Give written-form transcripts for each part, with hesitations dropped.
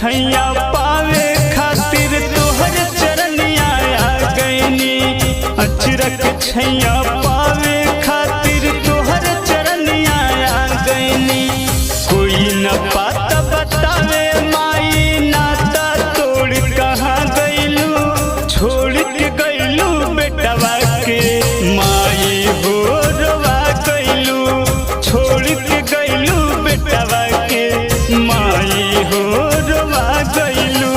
छैया पावे खातिर तोहर चरनिया आ गईनी। अचरक छैया पावे खातिर तोहर चरनिया आ गईनी। कोई न पाता बतावे माई नाता तोड़ कहाँ गईलू, छोड़ के गईलू बेटवा के माई हो रोवा गईलू, छोड़ के गईलू बेटवा के माई हो रोवा गईलू।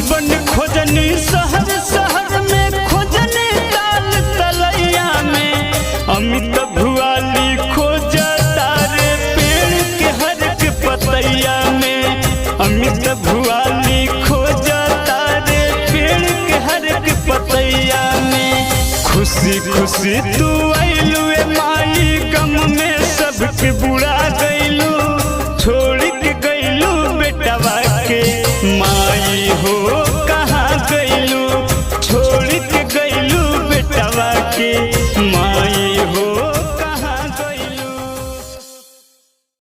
बन खोजनी शहर शहर में खोजनी ताल तलैया में। अमित भुआली खोज तारे पेड़ के हर के पतैया में। अमित भुआली खोज तारे पेड़ के हर के पतैया में। खुशी खुशी